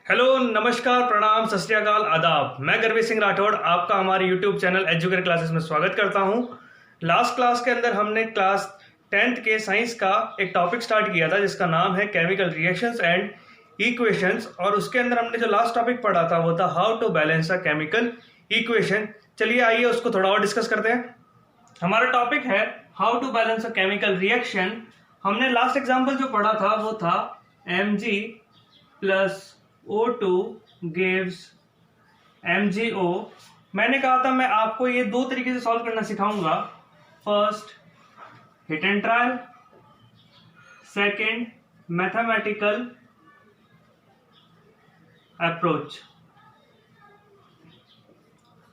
Hello, नमस्कार, प्रणाम, सत श्री अकाल, आदाब। मैं गर्वी सिंह राठौड़ आपका हमारे यूट्यूब चैनल एजुकेटर क्लासेस में स्वागत करता हूं। लास्ट क्लास के अंदर हमने क्लास 10th के साइंस का एक टॉपिक स्टार्ट किया था जिसका नाम है केमिकल रिएक्शंस एंड इक्वेशंस, और उसके अंदर हमने जो लास्ट टॉपिक पढ़ा था वो था how to balance a chemical equation. चलिए आइए उसको थोड़ा और डिस्कस करते हैं। हमारा टॉपिक है how to balance a chemical reaction. हमने लास्ट एग्जाम्पल जो पढ़ा था वो था Mg plus O2 gives MgO। मैंने कहा था मैं आपको ये दो तरीके से सॉल्व करना सिखाऊंगा। First hit and trial, second mathematical approach.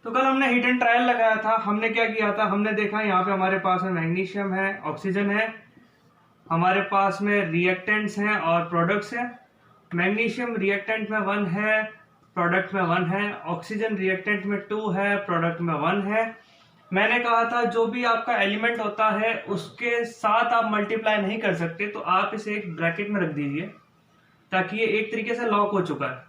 तो कल हमने हिट एंड ट्रायल लगाया था। हमने क्या किया था, हमने देखा यहाँ पे हमारे पास में मैग्नीशियम है, ऑक्सीजन है, हमारे पास में रिएक्टेंट्स हैं और प्रोडक्ट्स हैं। मैग्नीशियम रिएक्टेंट में 1 है, प्रोडक्ट में 1 है, ऑक्सीजन रिएक्टेंट में 2 है, प्रोडक्ट में 1 है। मैंने कहा था जो भी आपका एलिमेंट होता है उसके साथ आप मल्टीप्लाई नहीं कर सकते, तो आप इसे एक ब्रैकेट में रख दीजिए ताकि ये एक तरीके से लॉक हो चुका है।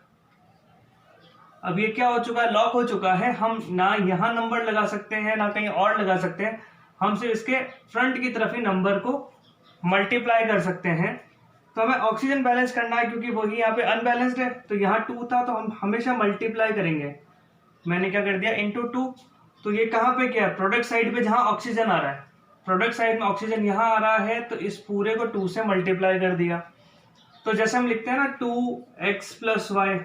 अब ये क्या हो चुका है, लॉक हो चुका है। हम ना यहाँ नंबर लगा सकते हैं ना कहीं और लगा सकते हैं, हम सिर्फ इसके फ्रंट की तरफ ही नंबर को मल्टीप्लाई कर सकते हैं। तो हमें ऑक्सीजन बैलेंस करना है क्योंकि वही यहाँ पे अनबैलेंस्ड है, तो यहाँ 2 था तो हम हमेशा मल्टीप्लाई करेंगे। मैंने क्या कर दिया, इंटू 2। तो ये कहाँ पे क्या है, प्रोडक्ट साइड पे जहां ऑक्सीजन आ रहा है, प्रोडक्ट साइड में ऑक्सीजन यहाँ आ रहा है तो इस पूरे को 2 से मल्टीप्लाई कर दिया। तो जैसे हम लिखते हैं ना 2x प्लस वाई,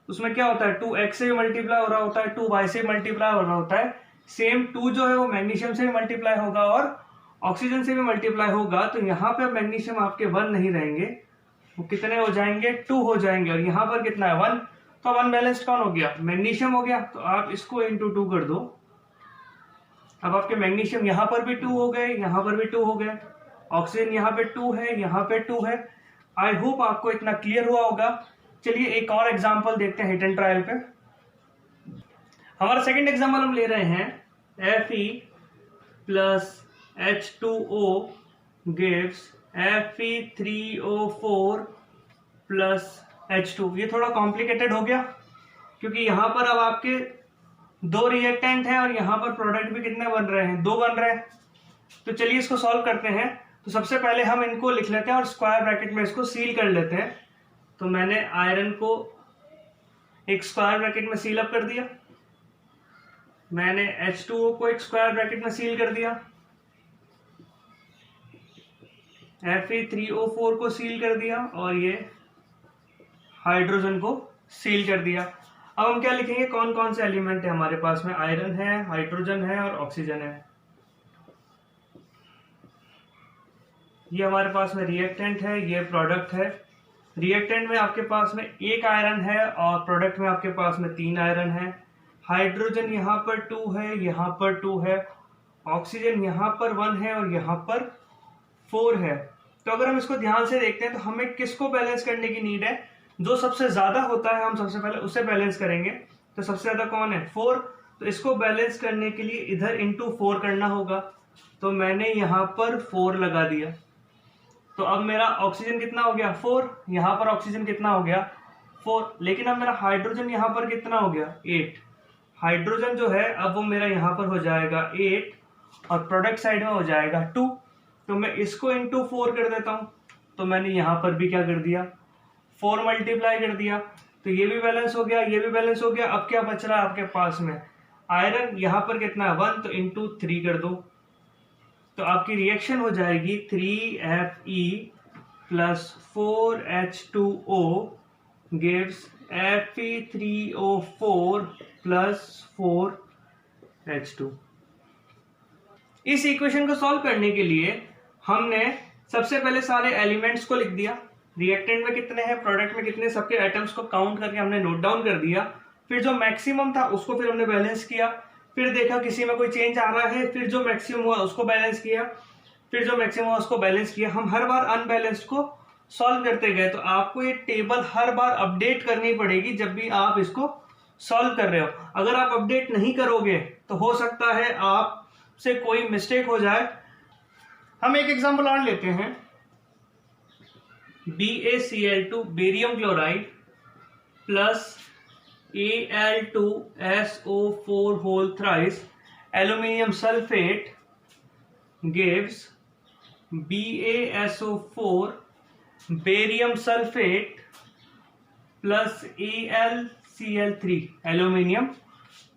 उसमें क्या होता है 2x से भी मल्टीप्लाई हो रहा होता है, 2y से भी मल्टीप्लाई हो रहा होता है। सेम 2 जो है वो मैग्नीशियम से भी मल्टीप्लाई होगा और ऑक्सीजन से भी मल्टीप्लाई होगा। तो यहाँ पे मैग्नीशियम आपके 1 नहीं रहेंगे, वो कितने हो जाएंगे, 2 हो जाएंगे। और यहाँ पर कितना है, 1। तो अब अनबैलेंस्ड कौन हो गया, मैग्नीशियम हो गया। तो आप इसको इंटू 2 कर दो। अब आपके मैग्नीशियम यहाँ पर भी 2 हो गए, यहाँ पर भी 2 हो गए, ऑक्सीजन यहाँ पे 2 है, यहाँ पे 2 है। आई होप आपको इतना क्लियर हुआ होगा। चलिए एक और एग्जाम्पल देखते हैं हिट एंड ट्रायल पे। हमारा सेकेंड एग्जाम्पल हम ले रहे हैं Fe plus H2O gives Fe3O4 plus H2। ये थोड़ा कॉम्प्लिकेटेड हो गया क्योंकि यहाँ पर अब आपके 2 रिएक्टेंट हैं और यहाँ पर प्रोडक्ट भी कितने बन रहे हैं, 2 बन रहे हैं। तो चलिए इसको सॉल्व करते हैं। तो सबसे पहले हम इनको लिख लेते हैं और स्क्वायर ब्रैकेट में इसको सील कर लेते हैं। तो मैंने आयरन को एक स्क्वायर ब्रैकेट में सील अप कर दिया, मैंने H2O को एक स्क्वायर ब्रैकेट में सील कर दिया, Fe3O4 को सील कर दिया और ये हाइड्रोजन को सील कर दिया। अब हम क्या लिखेंगे, कौन कौन से एलिमेंट है हमारे पास में, आयरन है, हाइड्रोजन है और ऑक्सीजन है। ये हमारे पास में रिएक्टेंट है, ये प्रोडक्ट है। रिएक्टेंट में आपके पास में 1 आयरन है और प्रोडक्ट में आपके पास में 3 आयरन है। हाइड्रोजन यहाँ पर 2 है, यहाँ पर 2 है, ऑक्सीजन यहाँ पर 1 है और यहाँ पर 4 है। तो अगर हम इसको ध्यान से देखते हैं तो हमें किसको बैलेंस करने की नीड है, जो सबसे ज्यादा होता है हम सबसे पहले उसे बैलेंस करेंगे। तो सबसे ज्यादा कौन है, 4। तो इसको बैलेंस करने के लिए इधर इंटू 4 करना होगा। तो मैंने यहाँ पर 4 लगा दिया। तो अब मेरा ऑक्सीजन कितना हो गया, 4। यहाँ पर ऑक्सीजन कितना हो गया, 4। लेकिन अब मेरा हाइड्रोजन यहाँ पर कितना हो गया, 8। हाइड्रोजन जो है अब वो मेरा यहाँ पर हो जाएगा 8 और प्रोडक्ट साइड में हो जाएगा 2। तो मैं इसको इंटू 4 कर देता हूँ। तो मैंने यहाँ पर भी क्या कर दिया, 4 मल्टीप्लाई कर दिया। तो ये भी बैलेंस हो गया, ये भी बैलेंस हो गया। अब क्या बच रहा है आपके पास में, आयरन यहाँ पर कितना है, 1। तो इंटू 3 कर दो। तो आपकी रिएक्शन हो जाएगी 3Fe plus 4H2O gives Fe3O4 plus 4H2। इस इक्वेशन को सॉल्व करने के लिए हमने सबसे पहले सारे एलिमेंट्स को लिख दिया, रिएक्टेंट में कितने हैं, प्रोडक्ट में कितने, सबके एटम्स को काउंट करके हमने नोट डाउन कर दिया। फिर जो मैक्सिमम था उसको फिर हमने बैलेंस किया, फिर देखा किसी में कोई चेंज आ रहा है, फिर जो मैक्सिमम हुआ उसको बैलेंस किया, फिर जो मैक्सिमम हुआ उसको बैलेंस किया। हम हर बार अनबैलेंस्ड को सॉल्व करते गए। तो आपको ये टेबल हर बार अपडेट करनी पड़ेगी जब भी आप इसको सॉल्व कर रहे हो। अगर आप अपडेट नहीं करोगे तो हो सकता है आपसे कोई मिस्टेक हो जाए। हम एक एग्जांपल और लेते हैं, BaCl2 barium chloride plus Al2SO4 whole thrice aluminium sulfate gives BaSO4 barium sulfate plus AlCl3 aluminium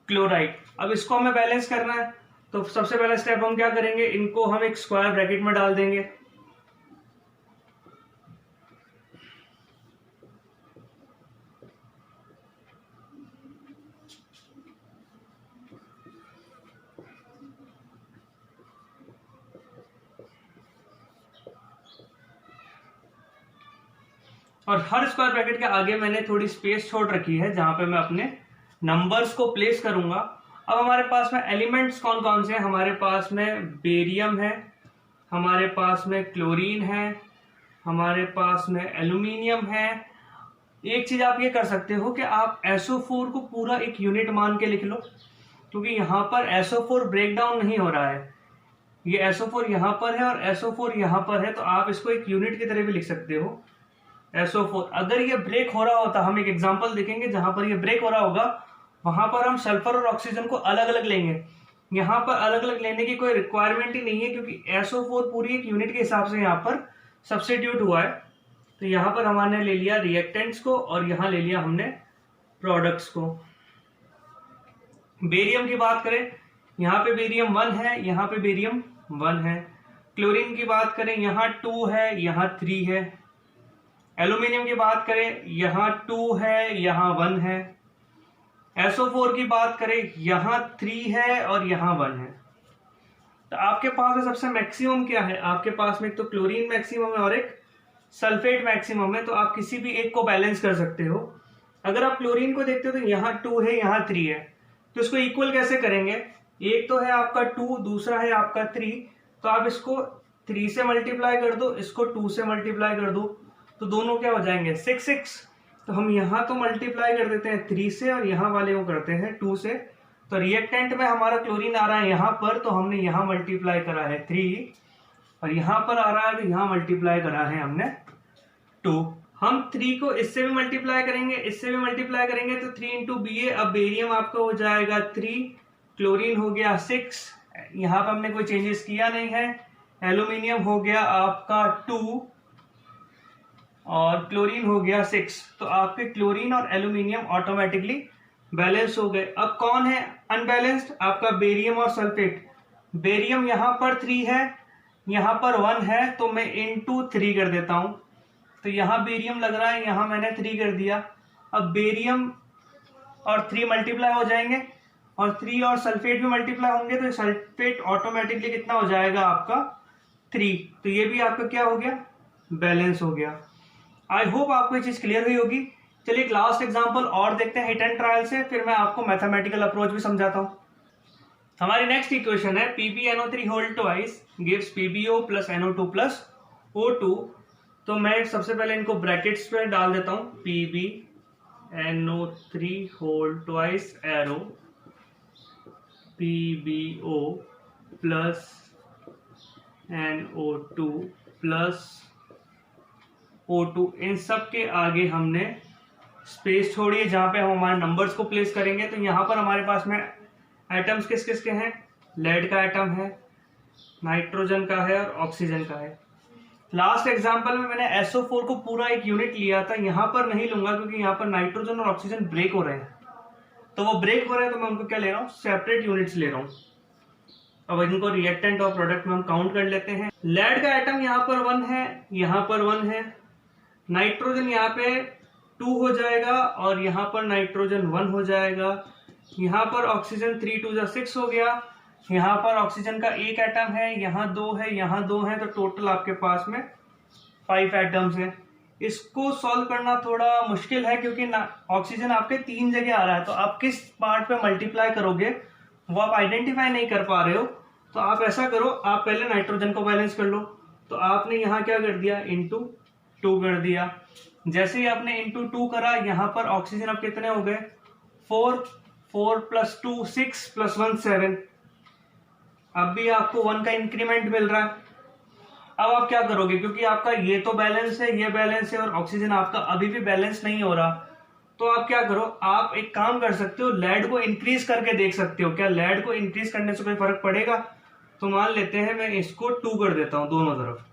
chloride. अब इसको हमें बैलेंस करना है, तो सबसे पहला स्टेप हम क्या करेंगे, इनको हम एक स्क्वायर ब्रैकेट में डाल देंगे। और हर स्क्वायर ब्रैकेट के आगे मैंने थोड़ी स्पेस छोड़ रखी है जहां पे मैं अपने नंबर्स को प्लेस करूंगा। अब हमारे पास में एलिमेंट्स कौन कौन से हैं, हमारे पास में बेरियम है, हमारे पास में क्लोरीन है, हमारे पास में एल्यूमिनियम है। एक चीज आप ये कर सकते हो कि आप SO4 को पूरा एक यूनिट मान के लिख लो, क्योंकि यहाँ पर SO4 ब्रेक डाउन नहीं हो रहा है, ये SO4 यहाँ पर है और SO4 यहाँ पर है, तो आप इसको एक यूनिट की तरह भी लिख सकते हो SO4। अगर ये ब्रेक हो रहा होता, हम एक एग्जांपल देखेंगे जहां पर ये ब्रेक हो रहा होगा, वहां पर हम सल्फर और ऑक्सीजन को अलग अलग लेंगे। यहाँ पर अलग अलग लेने की कोई रिक्वायरमेंट ही नहीं है, क्योंकि SO4 पूरी एक यूनिट के हिसाब से यहाँ पर सब्स्टिट्यूट हुआ है। तो यहाँ पर हमने ले लिया रिएक्टेंट्स को और यहाँ ले लिया हमने प्रोडक्ट्स को। बेरियम की बात करें, यहाँ पे बेरियम 1 है, यहाँ पे बेरियम 1 है। क्लोरीन की बात करें, यहाँ 2 है, यहाँ 3 है। एल्यूमिनियम की बात करें, यहाँ 2 है, यहाँ 1 है। SO4 की बात करें, यहाँ 3 है और यहाँ 1 है। तो आपके पास में सबसे मैक्सिमम क्या है, आपके पास में एक तो क्लोरीन मैक्सिमम है और एक सल्फेट मैक्सिमम है, तो आप किसी भी एक को बैलेंस कर सकते हो। अगर आप क्लोरीन को देखते हो तो यहाँ 2 है, यहाँ 3 है, तो इसको इक्वल कैसे करेंगे, एक तो है आपका 2, दूसरा है आपका 3, तो आप इसको 3 से मल्टीप्लाई कर दो, इसको 2 से मल्टीप्लाई कर दो, तो दोनों क्या हो जाएंगे 6 6। तो हम यहाँ तो मल्टीप्लाई कर देते हैं 3 से और यहाँ वाले को करते हैं 2 से। तो रिएक्टेंट में हमारा क्लोरीन आ रहा है यहाँ पर, तो हमने यहाँ मल्टीप्लाई करा है 3, और यहाँ पर आ रहा है तो यहाँ मल्टीप्लाई करा है हमने 2। हम 3 को इससे भी मल्टीप्लाई करेंगे, इससे भी मल्टीप्लाई करेंगे, तो 3 इंटू BA। अब बेरियम आपका हो जाएगा 3, क्लोरीन हो गया 6, यहाँ पर हमने कोई चेंजेस किया नहीं है। एल्यूमिनियम हो गया आपका 2 और क्लोरीन हो गया 6। तो आपके क्लोरीन और एल्यूमिनियम ऑटोमेटिकली बैलेंस हो गए। अब कौन है अनबैलेंस्ड, आपका बेरियम और सल्फेट। बेरियम यहाँ पर 3 है, यहाँ पर 1 है, तो मैं इंटू 3 कर देता हूं, तो यहाँ बेरियम लग रहा है, यहाँ मैंने 3 कर दिया। अब बेरियम और 3 मल्टीप्लाई हो जाएंगे और 3 और सल्फेट भी मल्टीप्लाई होंगे, तो सल्फेट ऑटोमेटिकली कितना हो जाएगा आपका 3। तो ये भी आपका क्या हो गया, बैलेंस हो गया। आई होप आपको ये चीज क्लियर हुई होगी। चलिए एक लास्ट एग्जांपल और देखते हैं हिट एंड ट्रायल से, फिर मैं आपको मैथमेटिकल अप्रोच भी समझाता हूं। हमारी नेक्स्ट इक्वेशन है PbNO3 whole twice gives PbO plus NO2 plus O2। तो मैं सबसे पहले इनको ब्रैकेट्स में डाल देता हूं, PbNO3 whole twice arrow PbO plus NO2 plus O2। इन सब के आगे हमने स्पेस छोड़ी है जहां पे हम हमारे नंबर्स को प्लेस करेंगे। तो यहाँ पर हमारे पास में एटम्स किस किस के हैं, लेड का एटम है, नाइट्रोजन का है और ऑक्सीजन का है। लास्ट एग्जांपल में मैंने SO4 को पूरा एक यूनिट लिया था, यहाँ पर नहीं लूंगा क्योंकि यहाँ पर नाइट्रोजन और ऑक्सीजन ब्रेक हो रहे हैं, तो वो ब्रेक हो रहे हैं तो मैं उनको क्या ले रहा हूँ, सेपरेट यूनिट्स ले रहा हूँ। अब इनको रिएक्टेंट और प्रोडक्ट में हम काउंट कर लेते हैं। लेड का एटम यहाँ पर 1 है, यहाँ पर 1 है, नाइट्रोजन यहाँ पे 2 हो जाएगा और यहाँ पर नाइट्रोजन 1 हो जाएगा। यहाँ पर ऑक्सीजन 3 2 6 हो गया। यहाँ पर ऑक्सीजन का एक एटम है, यहाँ 2 है, यहाँ 2 है, तो टोटल आपके पास में 5 एटम्स है। इसको सॉल्व करना थोड़ा मुश्किल है क्योंकि ऑक्सीजन आपके 3 जगह आ रहा है, तो आप किस पार्ट पे मल्टीप्लाई करोगे वो आप आइडेंटिफाई नहीं कर पा रहे हो। तो आप ऐसा करो, आप पहले नाइट्रोजन को बैलेंस कर लो। तो आपने यहाँ क्या कर दिया, इंटू 2 कर दिया। जैसे ही आपने इंटू 2 करा, यहाँ पर ऑक्सीजन अब कितने हो गए, 4 4 प्लस 2 6 प्लस 1 7। अब भी आपको 1 का इंक्रीमेंट मिल रहा है। अब आप क्या करोगे, क्योंकि आपका ये तो बैलेंस है, ये बैलेंस है और ऑक्सीजन आपका अभी भी बैलेंस नहीं हो रहा, तो आप क्या करो, आप एक काम कर सकते हो, लेड को इंक्रीज करके देख सकते हो, क्या लेड को इंक्रीज करने से कोई फर्क पड़ेगा। तो मान लेते हैं मैं इसको 2 कर देता हूं दोनों तरफ,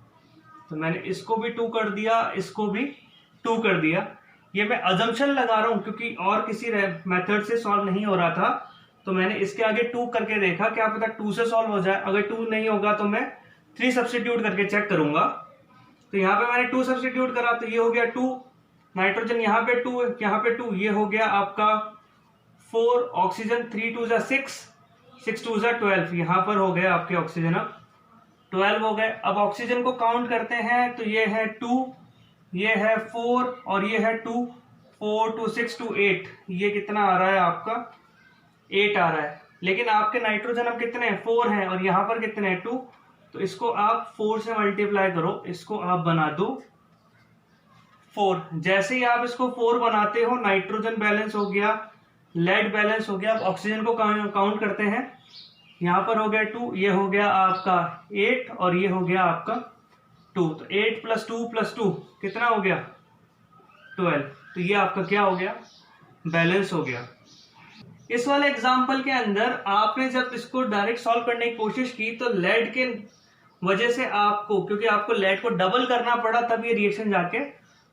तो मैंने इसको भी 2 कर दिया, इसको भी 2 कर दिया। ये मैं अजम्पशन लगा रहा हूं क्योंकि और किसी मेथड से सॉल्व नहीं हो रहा था, तो मैंने इसके आगे 2 करके देखा, क्या पता 2 से सॉल्व हो जाए। अगर 2 नहीं होगा तो मैं 3 सब्स्टिट्यूट करके चेक करूंगा। तो यहाँ पे मैंने 2 सब्स्टिट्यूट करा, तो ये हो गया 2, नाइट्रोजन यहाँ पे 2, यहाँ पे 2, ये हो गया आपका 4, ऑक्सीजन 3 2 जा 6, 6 2 जा 12, यहाँ पर हो गया आपके ऑक्सीजन अब 12 हो गए। अब ऑक्सीजन को काउंट करते हैं, तो ये है 2, ये है 4 और ये है 2, 4 2 6 2 8, ये कितना आ रहा है आपका 8 आ रहा है। लेकिन आपके नाइट्रोजन अब कितने हैं, 4 हैं, और यहाँ पर कितने हैं 2, तो इसको आप 4 से मल्टीप्लाई करो, इसको आप बना दो 4। जैसे ही आप इसको 4 बनाते हो, नाइट्रोजन बैलेंस हो गया, लेड बैलेंस हो गया। अब ऑक्सीजन को काउंट करते हैं, यहाँ पर हो गया 2, ये हो गया आपका 8 और ये हो गया आपका 2, तो 8 + 2 + 2 कितना हो गया 12। तो ये आपका क्या हो गया, बैलेंस हो गया। इस वाले एग्जाम्पल के अंदर आपने जब इसको डायरेक्ट सॉल्व करने की कोशिश की, तो लेड के वजह से आपको, क्योंकि आपको लेड को डबल करना पड़ा तब ये रिएक्शन जाके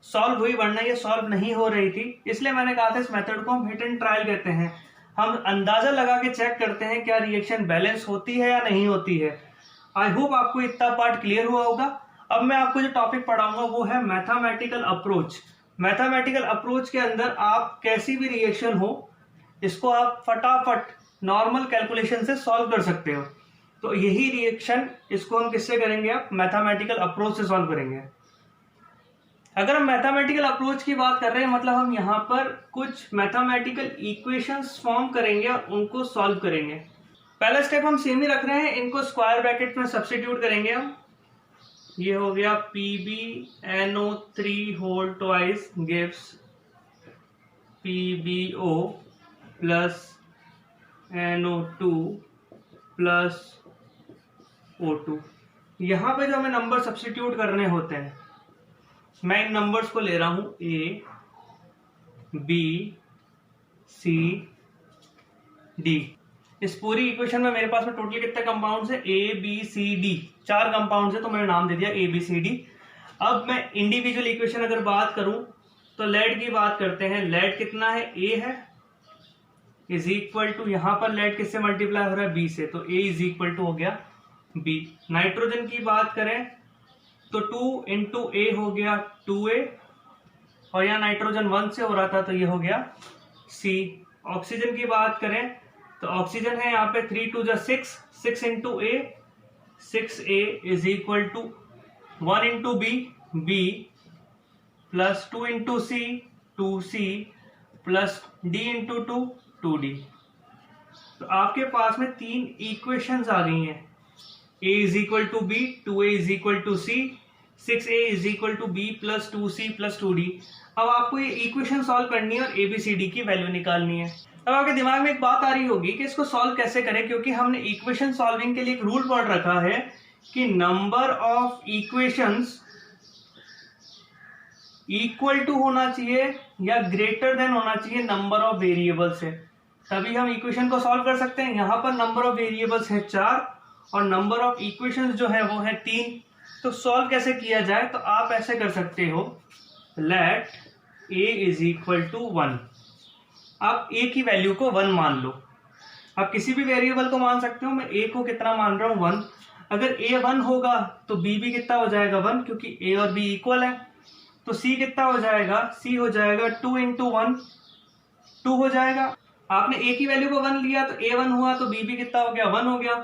सॉल्व हुई, वरना ये सॉल्व नहीं हो रही थी। इसलिए मैंने कहा था इस मेथड को हम हिट एंड ट्रायल कहते हैं। हम अंदाजा लगा के चेक करते हैं क्या रिएक्शन बैलेंस होती है या नहीं होती है। आई होप आपको इतना पार्ट क्लियर हुआ होगा। अब मैं आपको जो टॉपिक पढ़ाऊंगा वो है मैथमेटिकल अप्रोच। मैथमेटिकल अप्रोच के अंदर आप कैसी भी रिएक्शन हो, इसको आप फटाफट नॉर्मल कैलकुलेशन से सॉल्व कर सकते हो। तो यही रिएक्शन, इसको हम किससे करेंगे, आप मैथमेटिकल अप्रोच से सॉल्व करेंगे। अगर हम मैथमेटिकल अप्रोच की बात कर रहे हैं, मतलब हम यहाँ पर कुछ मैथमेटिकल इक्वेशंस फॉर्म करेंगे और उनको सॉल्व करेंगे। पहला स्टेप हम सेम ही रख रहे हैं, इनको स्क्वायर ब्रैकेट में सब्स्टिट्यूट करेंगे हम। ये हो गया PbNO3 whole twice gives PbO plus NO2 plus O2। यहाँ पे जो हमें नंबर सब्स्टिट्यूट करने होते हैं, मैं इन नंबर्स को ले रहा हूं A, B, C, D। इस पूरी इक्वेशन में मेरे पास में टोटल कितने कंपाउंड्स है, A, B, C, D, 4 compounds है, तो मैंने नाम दे दिया A, B, C, D। अब मैं इंडिविजुअल इक्वेशन अगर बात करूं, तो लेड की बात करते हैं। लेड कितना है, A है, इज इक्वल टू, यहां पर लेड किससे मल्टीप्लाई हो रहा है, B से, तो A इज इक्वल टू हो गया B। नाइट्रोजन की बात करें तो 2 × A हो गया 2A, और यहाँ नाइट्रोजन 1 से हो रहा था, तो ये हो गया C। ऑक्सीजन की बात करें तो ऑक्सीजन है यहाँ पे 3 2 जा 6, 6 × A, 6A is equal to 1 × B, B plus 2 × C, 2C plus D × 2, 2D। तो आपके पास में 3 इक्वेशंस आ गई हैं। A is equal to B, 2A is equal to C, 6A is equal to B plus 2C plus 2D। अब आपको ये equation solve करनी है और ABCD की वैल्यू निकालनी है। अब आपके दिमाग में एक बात आ रही होगी कि इसको सॉल्व कैसे करें, क्योंकि हमने इक्वेशन सॉल्विंग के लिए एक रूल पढ़ रखा है कि number of equations equal to होना चाहिए या ग्रेटर देन होना चाहिए नंबर ऑफ वेरिएबल से, तभी हम इक्वेशन को सॉल्व कर सकते हैं। यहाँ पर नंबर ऑफ वेरिएबल्स है 4 और नंबर ऑफ इक्वेशंस जो है वो है 3। तो सॉल्व कैसे किया जाए, तो आप ऐसे कर सकते हो, let A is equal to 1। आप A की वैल्यू को 1 मान लो। आप किसी भी वेरिएबल को मान सकते हो, मैं A को कितना मान रहा हूं 1। अगर A 1 होगा तो B भी कितना हो जाएगा 1, क्योंकि A और B इक्वल है। तो C कितना हो जाएगा, C हो जाएगा 2 × 1, 2 हो जाएगा। आपने A की वैल्यू को 1 लिया तो A 1 हुआ, तो B भी कितना हो गया, 1 हो गया।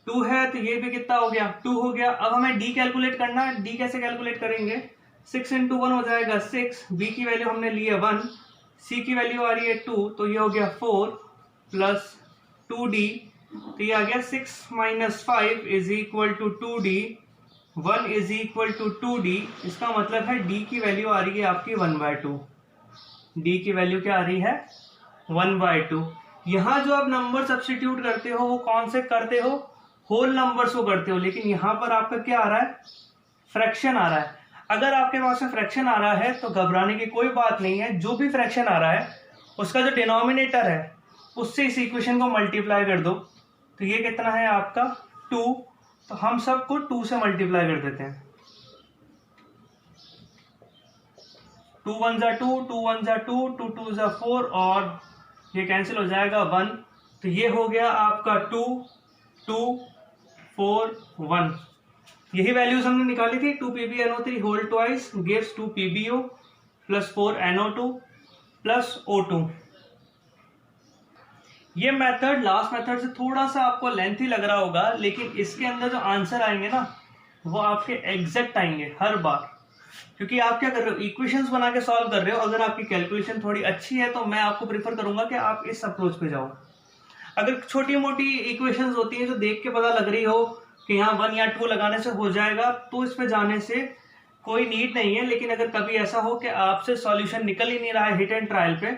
2 है तो ये भी कितना हो गया, 2 हो गया। अब हमें D कैलकुलेट करना है। D कैसे कैलकुलेट करेंगे, 6 × 1 हो जाएगा 6, B की वैल्यू हमने ली है 1, C की वैल्यू आ रही है 2, तो ये हो गया 4 प्लस 2D, तो ये आ गया 6 - 5 is equal to 2D, 1 is equal to 2D। इसका मतलब है D की वैल्यू आ रही है आपकी 1/2। D की वैल्यू क्या आ रही है, 1/2। यहाँ जो आप नंबर सब्स्टिट्यूट करते हो वो कौन से करते हो, होल नंबर्स को करते हो, लेकिन यहाँ पर आपका क्या आ रहा है, फ्रैक्शन आ रहा है। अगर आपके पास में फ्रैक्शन आ रहा है तो घबराने की कोई बात नहीं है, जो भी फ्रैक्शन आ रहा है उसका जो डिनोमिनेटर है उससे इस इक्वेशन को मल्टीप्लाई कर दो। तो ये कितना है आपका 2, तो हम सबको 2 से मल्टीप्लाई कर देते हैं। 2 1 जा 2, 2 1 जा 2, 2 2 जा 4 और ये कैंसिल हो जाएगा 1। तो ये हो गया आपका 2 2 4 1। यही वैल्यूज हमने निकाली थी। 2 PbNO3 whole twice gives 2 PbO plus 4 NO2 plus O2। ये मेथड लास्ट मेथड से थोड़ा सा आपको लेंथी लग रहा होगा, लेकिन इसके अंदर जो आंसर आएंगे ना वो आपके एग्जैक्ट आएंगे हर बार, क्योंकि आप क्या कर रहे हो, इक्वेशंस बना के सॉल्व कर रहे हो। अगर आपकी कैलकुलेशन थोड़ी अच्छी है तो मैं आपको प्रीफर करूंगा कि आप इस अप्रोच पे जाओ। अगर छोटी मोटी इक्वेशंस होती हैं जो देख के पता लग रही हो कि यहाँ 1 या 2 लगाने से हो जाएगा, तो इस पे जाने से कोई नीड नहीं है। लेकिन अगर कभी ऐसा हो कि आपसे सॉल्यूशन निकल ही नहीं रहा है हिट एंड ट्रायल पे,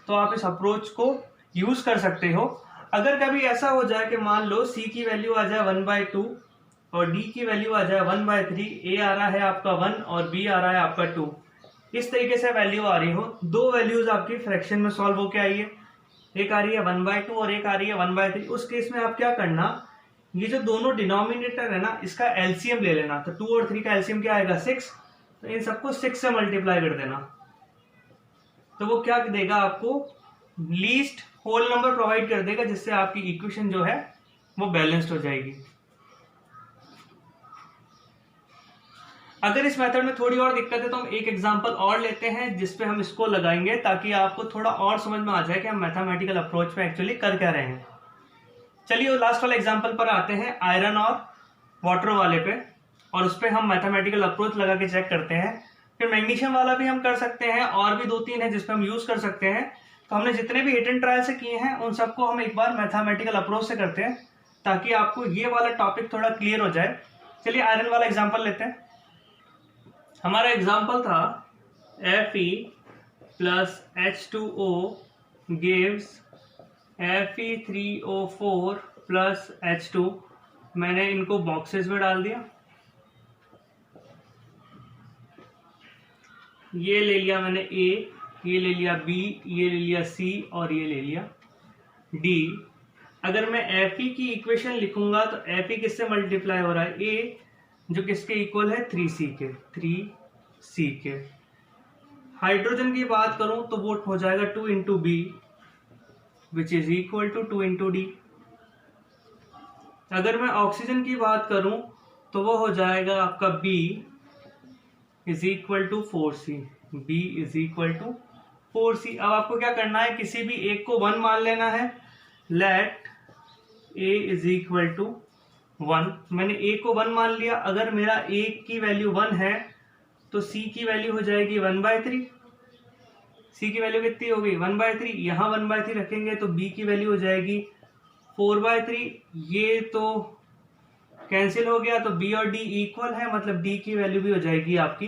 तो आप इस अप्रोच को यूज कर सकते हो। अगर कभी ऐसा हो जाए कि मान लो C की वैल्यू आ जाए 1/2 और D की वैल्यू आ जाए 1/3, A आ रहा है आपका 1 और B आ रहा है आपका 2, इस तरीके से वैल्यू आ रही हो, दो वैल्यूज आपकी फ्रैक्शन में सॉल्व होके आई है, एक आ रही है 1/2 और एक आ रही है 1/3। उस केस में आप क्या करना, ये जो दोनों डिनोमिनेटर है ना इसका एलसीएम ले लेना। तो 2 और 3 का एलसीएम क्या आएगा 6, तो इन सबको 6 से मल्टीप्लाई कर देना। तो वो क्या देगा आपको, लीस्ट होल नंबर प्रोवाइड कर देगा, जिससे आपकी इक्वेशन जो है वो बैलेंस्ड हो जाएगी। अगर इस मेथड में थोड़ी और दिक्कत है तो हम एक एग्जांपल और लेते हैं जिसपे हम इसको लगाएंगे, ताकि आपको थोड़ा और समझ में आ जाए कि हम मैथमेटिकल अप्रोच पे एक्चुअली कर क्या रहे हैं। चलिए लास्ट वाले एग्जांपल पर आते हैं, आयरन और वाटर वाले पे, और उस पर हम मैथमेटिकल अप्रोच लगा के चेक करते हैं। फिर मैग्नीशियम वाला भी हम कर सकते हैं, और भी 2-3 है जिसपे हम यूज कर सकते हैं। तो हमने जितने भी हिट एंड ट्रायल से किए हैं उन सबको हम एक बार मैथमेटिकल अप्रोच से करते हैं, ताकि आपको ये वाला टॉपिक थोड़ा क्लियर हो जाए। चलिए आयरन वाला एग्जाम्पल लेते हैं। हमारा एग्जाम्पल था Fe plus H2O gives Fe3O4 plus H2। मैंने इनको बॉक्सेस में डाल दिया, ये ले लिया मैंने A, ये ले लिया B, ये ले लिया C और ये ले लिया D। अगर मैं Fe की इक्वेशन लिखूंगा तो Fe किससे मल्टीप्लाई हो रहा है, A जो किसके इक्वल है 3C के, 3C के। हाइड्रोजन की बात करूं तो वो हो जाएगा 2 into B which is equal to 2 into D। अगर मैं ऑक्सीजन की बात करूं तो वो हो जाएगा आपका B is equal to 4C, B is equal to 4C। अब आपको क्या करना है, किसी भी एक को 1 मान लेना है। Let A is equal to 1, मैंने A को 1 मान लिया। अगर मेरा A की वैल्यू 1 है तो C की वैल्यू हो जाएगी 1/3। C की वैल्यू कितनी होगी 1/3, यहाँ 1/3 रखेंगे तो B की वैल्यू हो जाएगी 4/3। ये तो कैंसिल हो गया, तो B और D इक्वल है, मतलब D की वैल्यू भी हो जाएगी आपकी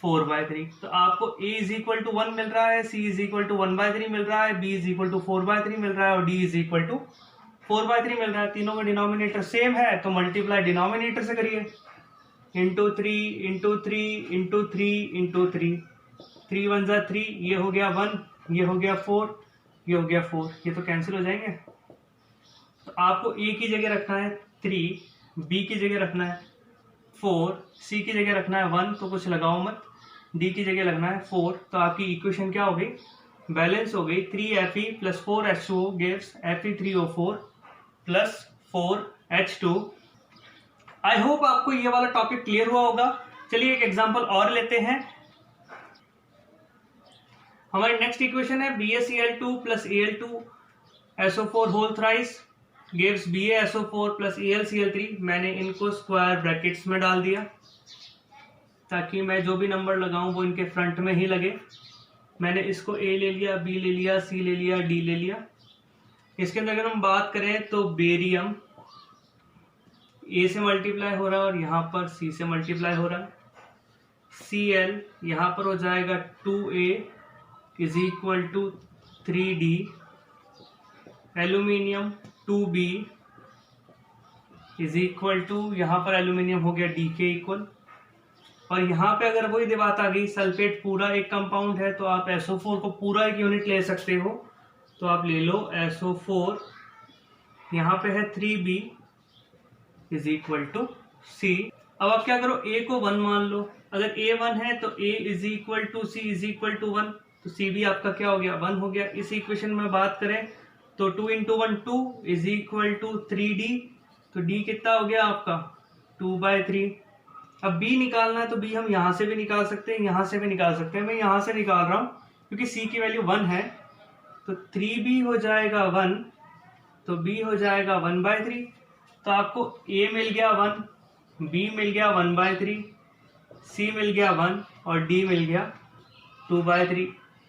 4/3। तो आपको A इज इक्वल टू 1 मिल रहा है, C इज इक्वल टू 1/3 मिल रहा है, B इज इक्वल टू 4/3 मिल रहा है और D इज इक्वल टू 4/3 मिल रहा है। तीनों का डिनोमिनेटर सेम है तो मल्टीप्लाई डिनोमिनेटर से करिए, इंटू 3 इंटू 3 इंटू 3 इंटू 3, 3 1 जा 3, ये हो गया 1, ये हो गया 4, ये हो गया 4, ये तो कैंसिल हो जाएंगे। तो आपको A की जगह रखना है 3, B की जगह रखना है 4, C की जगह रखना है 1, तो कुछ लगाओ मत, D की जगह लगना है 4। तो आपकी इक्वेशन क्या हो गई, बैलेंस हो गई। 3Fe plus 4H2O gives Fe3O4 plus 4H2। I hope आपको ये वाला टॉपिक क्लियर हुआ होगा। चलिए एक एग्जांपल और लेते हैं। हमारी नेक्स्ट इक्वेशन है BaCl2 plus Al2SO4 whole thrice gives BaSO4 plus AlCl3। मैंने इनको स्क्वायर ब्रैकेट्स में डाल दिया ताकि मैं जो भी नंबर लगाऊं वो इनके फ्रंट में ही लगे। मैंने इसको A ले लिया, B ले लिया, C ले लिया, D ले लिया। इसके अंदर अगर हम बात करें तो बेरियम A से मल्टीप्लाई हो रहा है और यहाँ पर C से मल्टीप्लाई हो रहा है। Cl यहाँ पर हो जाएगा 2A is equal to 3D। Aluminium 2B is equal to, यहाँ पर एल्यूमिनियम हो गया D के इक्वल। और यहाँ पे अगर वही बात आ गई, सल्फेट पूरा एक कंपाउंड है तो आप SO4 को पूरा एक यूनिट ले सकते हो, तो आप ले लो SO4, यहाँ पे है 3B is equal to C। अब आप क्या करो, A को 1 मान लो, अगर A 1 है तो A is equal to C is equal to 1, तो C भी आपका क्या हो गया, 1 हो गया। इस इक्वेशन में बात करें तो 2 into 1 2 is equal to 3D, तो D कितना हो गया आपका 2/3। अब B निकालना है तो B हम यहाँ से भी निकाल सकते हैं, यहाँ से भी निकाल सकते हैं। मैं यहाँ से निकाल रहा हूँ क्योंकि C की वैल्यू 1 है, तो 3B हो जाएगा 1, तो B हो जाएगा 1/3। तो आपको A मिल गया 1, B मिल गया 1/3, C मिल गया 1 और D मिल गया 2/3।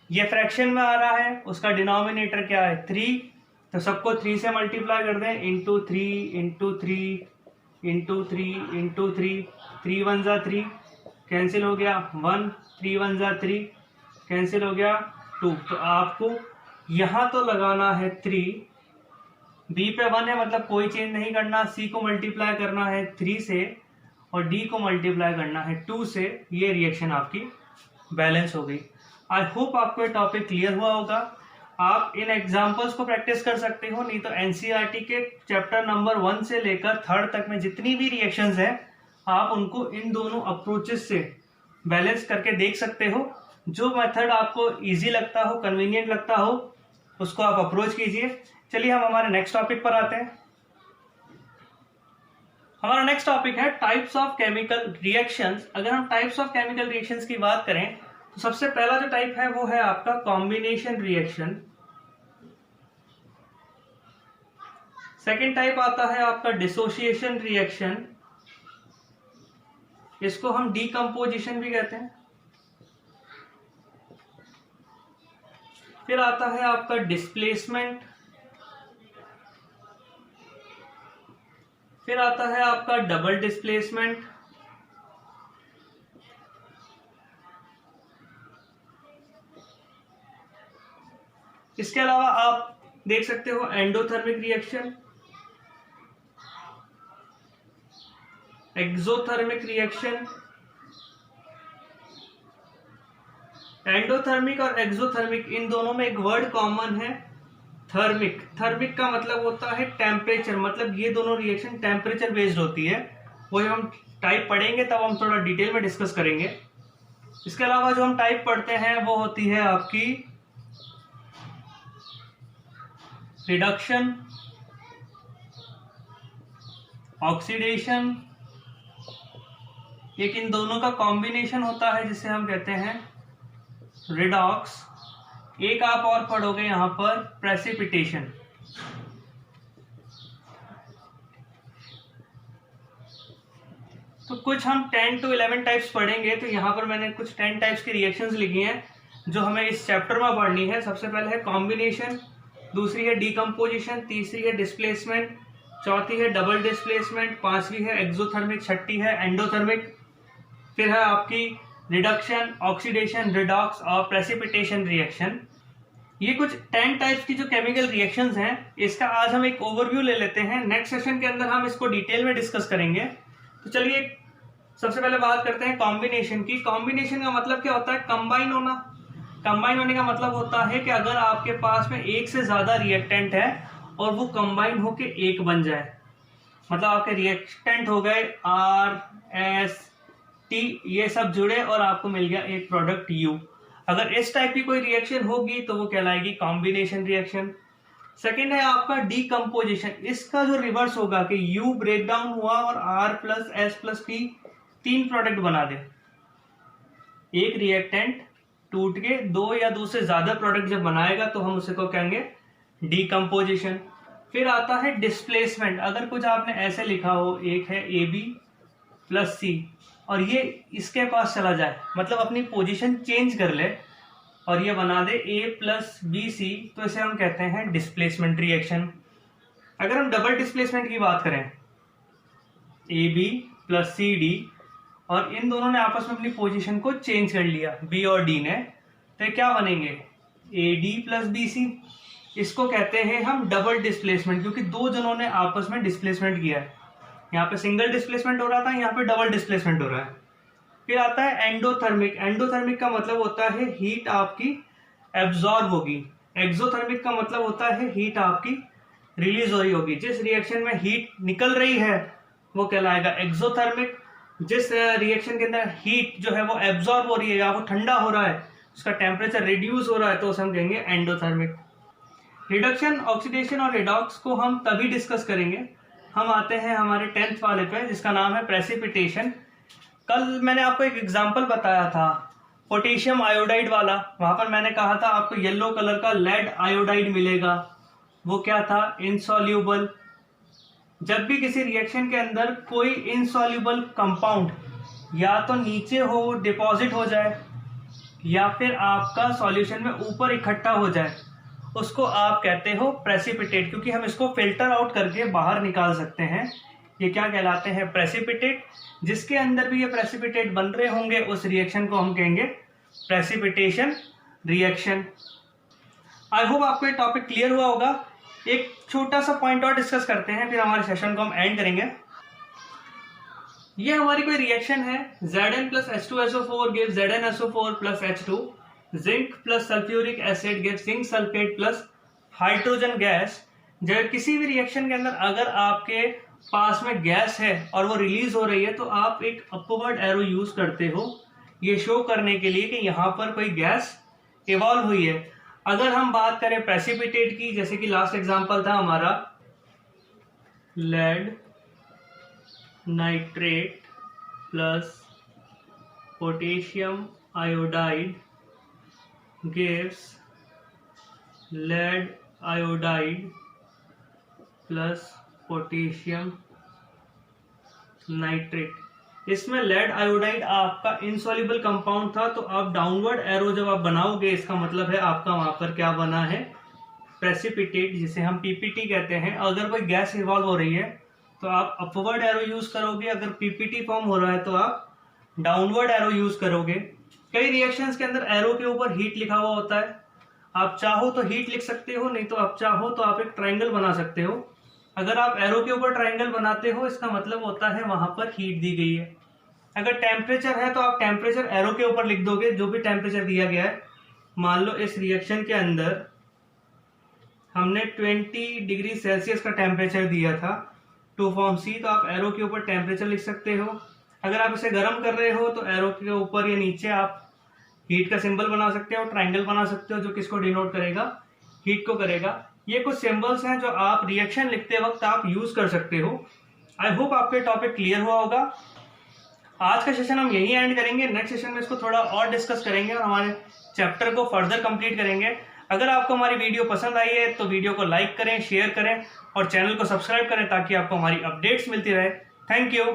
ये फ्रैक्शन में आ रहा है, उसका डिनोमिनेटर क्या है 3, तो सबको 3 से मल्टीप्लाई कर दें, इंटू 3 इंटू 3 इंटू 3 इंटू 3, 3 1 जा 3 कैंसिल हो गया 1, 3 1 जा 3 कैंसिल हो गया 2। तो आपको यहाँ तो लगाना है 3, B पे 1 है मतलब कोई चेंज नहीं करना, C को मल्टीप्लाई करना है 3 से और D को मल्टीप्लाई करना है 2 से। ये रिएक्शन आपकी बैलेंस हो गई। आई होप आपको ये टॉपिक क्लियर हुआ होगा। आप इन एग्जाम्पल्स को प्रैक्टिस कर सकते हो, नहीं तो एनसीईआरटी के चैप्टर नंबर 1 से लेकर 3rd तक में जितनी भी रिएक्शंस हैं आप उनको इन दोनों अप्रोचेस से बैलेंस करके देख सकते हो। जो मेथड आपको इजी लगता हो, कन्वीनियंट लगता हो, उसको आप अप्रोच कीजिए। चलिए हम हमारे नेक्स्ट टॉपिक पर आते हैं। हमारा नेक्स्ट टॉपिक है टाइप्स ऑफ केमिकल रिएक्शंस। अगर हम टाइप्स ऑफ केमिकल रिएक्शंस की बात करें तो सबसे पहला जो टाइप है वो है आपका कॉम्बिनेशन रिएक्शन। सेकेंड टाइप आता है आपका डिसोसिएशन रिएक्शन, इसको हम डीकंपोजिशन भी कहते हैं। फिर आता है आपका डिस्प्लेसमेंट, फिर आता है आपका डबल डिस्प्लेसमेंट, इसके अलावा आप देख सकते हो endothermic reaction, exothermic reaction. Endothermic और एक्सोथर्मिक इन दोनों में एक वर्ड कॉमन है, थर्मिक। थर्मिक का मतलब होता है टेम्परेचर, मतलब ये दोनों रिएक्शन टेम्परेचर बेस्ड होती है। वो जब हम टाइप पढ़ेंगे तब हम थोड़ा डिटेल में डिस्कस करेंगे। इसके अलावा जो हम टाइप पढ़ते हैं वो होती है आपकी रिडक्शन, ऑक्सीडेशन। एक इन दोनों का कॉम्बिनेशन होता है जिसे हम कहते हैं रिडॉक्स। एक आप और पढ़ोगे यहां पर प्रेसिपिटेशन। तो कुछ हम 10 to 11 टाइप्स पढ़ेंगे, तो यहां पर मैंने कुछ 10 टाइप्स की रिएक्शंस लिखी हैं जो हमें इस चैप्टर में पढ़नी है। सबसे पहले है कॉम्बिनेशन, दूसरी है डीकंपोजिशन, तीसरी है डिस्प्लेसमेंट, चौथी है डबल डिस्प्लेसमेंट, पांचवी है एक्सोथर्मिक, छठी है एंडोथर्मिक, फिर है आपकी रिडक्शन, ऑक्सीडेशन, रिडॉक्स और प्रेसिपिटेशन रिएक्शन। ये कुछ 10 टाइप्स की जो केमिकल रिएक्शंस हैं, इसका आज हम एक ओवरव्यू ले लेते हैं। नेक्स्ट सेशन के अंदर हम इसको डिटेल में डिस्कस करेंगे। तो चलिए सबसे पहले बात करते हैं कॉम्बिनेशन की। कॉम्बिनेशन का मतलब क्या होता है, कंबाइन होना। कंबाइन होने का मतलब होता है कि अगर आपके पास में एक से ज्यादा रिएक्टेंट है और वो कंबाइन होके एक बन जाए, मतलब आपके रिएक्टेंट हो गए R, S, T, ये सब जुड़े और आपको मिल गया एक प्रोडक्ट U। अगर इस टाइप की कोई रिएक्शन होगी तो वो कहलाएगी कॉम्बिनेशन रिएक्शन। सेकेंड है आपका डीकंपोजिशन। इसका जो रिवर्स होगा कि U ब्रेक डाउन हुआ और R plus S plus T 3 product बना दे। एक रिएक्टेंट टूट के 2 या 2 से ज्यादा प्रोडक्ट जब बनाएगा तो हम उसे को कहेंगे डीकंपोजिशन। फिर आता है डिस्प्लेसमेंट। अगर कुछ आपने ऐसे लिखा हो, एक है AB प्लस C और ये इसके पास चला जाए, मतलब अपनी पोजीशन चेंज कर ले और ये बना दे A प्लस BC, तो इसे हम कहते हैं डिस्प्लेसमेंट रिएक्शन। अगर हम डबल डिस्प्लेसमेंट की बात करें, AB प्लस CD और इन दोनों ने आपस में अपनी पोजीशन को चेंज कर लिया, B और D ने, तो क्या बनेंगे AD प्लस BC। इसको कहते हैं हम डबल डिस्प्लेसमेंट, क्योंकि दो जनों ने आपस में डिस्प्लेसमेंट किया है। यहाँ पे सिंगल डिस्प्लेसमेंट हो रहा था, यहाँ पे डबल डिस्प्लेसमेंट हो रहा है। फिर आता है एंडोथर्मिक। एंडोथर्मिक का मतलब होता है हीट आपकी एब्जॉर्ब होगी। एक्सोथर्मिक का मतलब होता है हीट आपकी रिलीज हो रही होगी। जिस रिएक्शन में हीट निकल रही है वो कहलाएगा एक्सोथर्मिक। जिस रिएक्शन के अंदर हीट जो है वो एब्जॉर्ब हो रही है या वो ठंडा हो रहा है, उसका टेम्परेचर रिड्यूस हो रहा है, तो उसे हम कहेंगे एंडोथर्मिक। रिडक्शन, ऑक्सीडेशन और रिडॉक्स को हम तभी डिस्कस करेंगे, हम आते हैं हमारे 10th वाले पे जिसका नाम है प्रेसिपिटेशन। कल मैंने आपको एक एग्जांपल बताया था पोटेशियम आयोडाइड वाला। वहां पर मैंने कहा था आपको येलो कलर का लेड आयोडाइड मिलेगा। वो क्या था? इनसॉल्यूबल। जब भी किसी रिएक्शन के अंदर कोई इनसॉल्यूबल कंपाउंड या तो नीचे हो, डिपॉजिट हो जाए, या फिर आपका सॉल्यूशन में ऊपर इकट्ठा हो जाए, उसको आप कहते हो प्रेसिपिटेट, क्योंकि हम इसको फिल्टर आउट करके बाहर निकाल सकते हैं। ये क्या कहलाते हैं? प्रेसिपिटेट। जिसके अंदर भी ये प्रेसिपिटेट बन रहे होंगे उस रिएक्शन को हम कहेंगे प्रेसिपिटेशन रिएक्शन। आई होप आपको ये टॉपिक क्लियर हुआ होगा। एक छोटा सा पॉइंट और डिस्कस करते हैं, फिर हमारे सेशन को हम एंड करेंगे। ये हमारी कोई रिएक्शन है, Zn plus H2SO4 gives ZnSO4 plus H2, zinc plus sulphuric acid gives zinc sulphate plus hydrogen gas. जब किसी भी रिएक्शन के अंदर अगर आपके पास में गैस है और वो रिलीज हो रही है, तो आप एक अपवर्ड एरो यूज करते हो ये शो करने के लिए कि यहां पर कोई गैस इवॉल्व हुई है। अगर हम बात करें प्रेसिपिटेट की, जैसे कि लास्ट एग्जांपल था हमारा lead nitrate plus potassium iodide gives lead iodide plus potassium nitrate. इसमें लेड आयोडाइड आपका इनसॉल्युबल कंपाउंड था, तो आप डाउनवर्ड एरो जब आप बनाओगे, इसका मतलब है आपका वहां पर क्या बना है? प्रेसिपिटेट, जिसे हम पीपीटी कहते हैं। अगर कोई गैस इवॉल्व हो रही है तो आप अपवर्ड एरो यूज करोगे, अगर पीपीटी फॉर्म हो रहा है तो आप डाउनवर्ड एरो यूज करोगे। कई रिएक्शंस के अंदर एरो के ऊपर हीट लिखा हुआ होता है। आप चाहो तो हीट लिख सकते हो, नहीं तो आप चाहो तो आप एक ट्राइंगल बना सकते हो। अगर आप एरो के ऊपर ट्राइंगल बनाते हो, इसका मतलब होता है वहां पर हीट दी गई है। अगर टेम्परेचर है तो आप टेम्परेचर एरो के ऊपर लिख दोगे, जो भी टेम्परेचर दिया गया है। मान लो इस रिएक्शन के अंदर हमने 20 डिग्री सेल्सियस का टेम्परेचर दिया था टू फॉर्म सी, तो आप एरो के ऊपर टेम्परेचर लिख सकते हो। अगर आप इसे गर्म कर रहे हो तो एरो के ऊपर या नीचे आप हीट का सिंबल बना सकते हो, ट्राइंगल बना सकते हो, जो किसको डिनोट करेगा? हीट को करेगा। ये कुछ सिंबल्स हैं जो आप रिएक्शन लिखते वक्त आप यूज कर सकते हो। आई होप आपको टॉपिक क्लियर हुआ होगा। आज का सेशन हम यही एंड करेंगे। नेक्स्ट सेशन में इसको थोड़ा और डिस्कस करेंगे और हमारे चैप्टर को फर्दर कंप्लीट करेंगे। अगर आपको हमारी वीडियो पसंद आई है तो वीडियो को लाइक करें, शेयर करें और चैनल को सब्सक्राइब करें, ताकि आपको हमारी अपडेट्स मिलती रहे। Thank you.